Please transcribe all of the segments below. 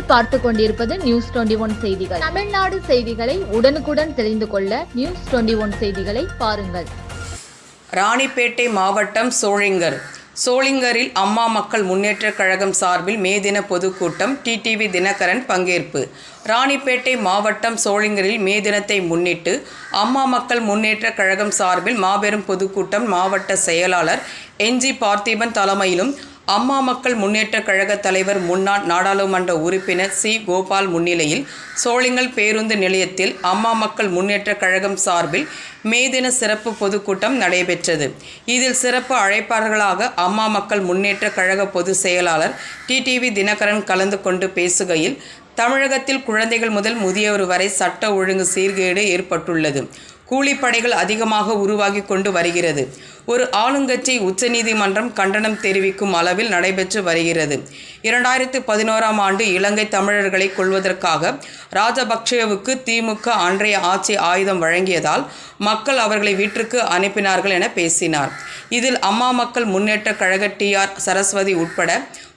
நீங்கள் பார்த்து கொண்டிருப்பது நியூஸ் 21 செய்திகள். தமிழ்நாடு செய்திகளை உடனுக்குடன் தெரிந்து கொள்ள நியூஸ் 21 செய்திகளை பாருங்கள். ராணிப்பேட்டை மாவட்டம் சோளிங்கரில் அம்மா மக்கள் முன்னேற்றக் கழகம் சார்பில் மே தின பொதுக்கூட்டம். டிடிவி தினகரன் பங்கேற்பு. ராணிப்பேட்டை மாவட்டம் சோளிங்கரில் மே தினத்தை முன்னிட்டு அம்மா மக்கள் முன்னேற்றக் கழகம் சார்பில் மாபெரும் பொதுக்கூட்டம் மாவட்ட செயலாளர் என்ஜி பார்த்திபன் தலைமையிலும் அம்மா மக்கள் முன்னேற்றக் கழக தலைவர் முன்னாள் நாடாளுமன்ற உறுப்பினர் சி கோபால் முன்னிலையில் சோளிங்கல் பேருந்து நிலையத்தில் அம்மா மக்கள் முன்னேற்றக் கழகம் சார்பில் மே தின சிறப்பு பொதுக்கூட்டம் நடைபெற்றது. இதில் சிறப்பு அழைப்பாளர்களாக அம்மா மக்கள் முன்னேற்றக் கழக பொதுச் செயலாளர் டிடிவி தினகரன் கலந்து கொண்டு பேசுகையில், தமிழகத்தில் குழந்தைகள் முதல் முதியவர் வரை சட்ட ஒழுங்கு சீர்கேடு ஏற்பட்டுள்ளது. கூலிப்படைகள் அதிகமாக உருவாகி கொண்டு வருகிறது. ஒரு ஆளுங்கட்சி உச்சநீதிமன்றம் கண்டனம் தெரிவிக்கும் அளவில் நடைபெற்று வருகிறது. 2011ஆம் ஆண்டு இலங்கை தமிழர்களை கொல்வதற்காக ராஜபக்சேவுக்கு திமுக அன்றைய ஆட்சி ஆயுதம் வழங்கியதால் மக்கள் அவர்களை வீட்டிற்கு அனுப்பினார்கள் என பேசினார். இதில் அம்மா மக்கள் முன்னேற்றக் கழக TR சரஸ்வதி உட்பட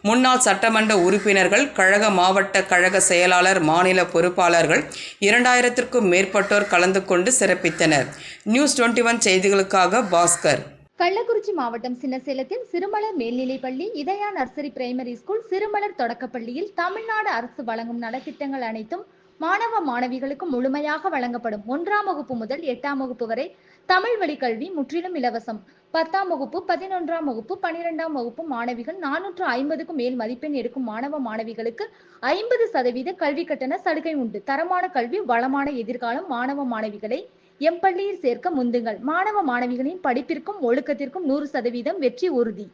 முன்னாள் சட்டமன்ற உறுப்பினர்கள், கழக மாவட்ட கழக செயலாளர், மாநில பொறுப்பாளர்கள் 2000த்திற்கும் மேற்பட்டோர் கலந்து கொண்டு சிறப்பித்தனர். நியூஸ் 21 செய்திகளுக்காக பாஸ்கர். கள்ளக்குறிச்சி மாவட்டம் சின்னசேலத்தில் சிறுமலர் மேல்நிலைப்பள்ளி, இதயா நர்சரி பிரைமரி ஸ்கூல், சிறுமலர் தொடக்கப்பள்ளியில் தமிழ்நாடு அரசு வழங்கும் நலத்திட்டங்கள் அனைத்தும் மாணவ மாணவிகளுக்கு முழுமையாக வழங்கப்படும். 1ஆம் வகுப்பு முதல் 8ஆம் வகுப்பு வரை தமிழ் வழி கல்வி முற்றிலும் இலவசம். 10ஆம் வகுப்பு, 11ஆம் வகுப்பு, 12ஆம் வகுப்பு மாணவிகள் 450க்கும் மேல் மதிப்பெண் எடுக்கும் மாணவ மாணவிகளுக்கு 50% கல்வி கட்டண சலுகை உண்டு. தரமான கல்வி, வளமான எதிர்காலம். மாணவ மாணவிகளை எம் பள்ளியில் சேர்க்க முந்துங்கள். மாணவ மாணவிகளின் படிப்பிற்கும் ஒழுக்கத்திற்கும் 100% வெற்றி உறுதி.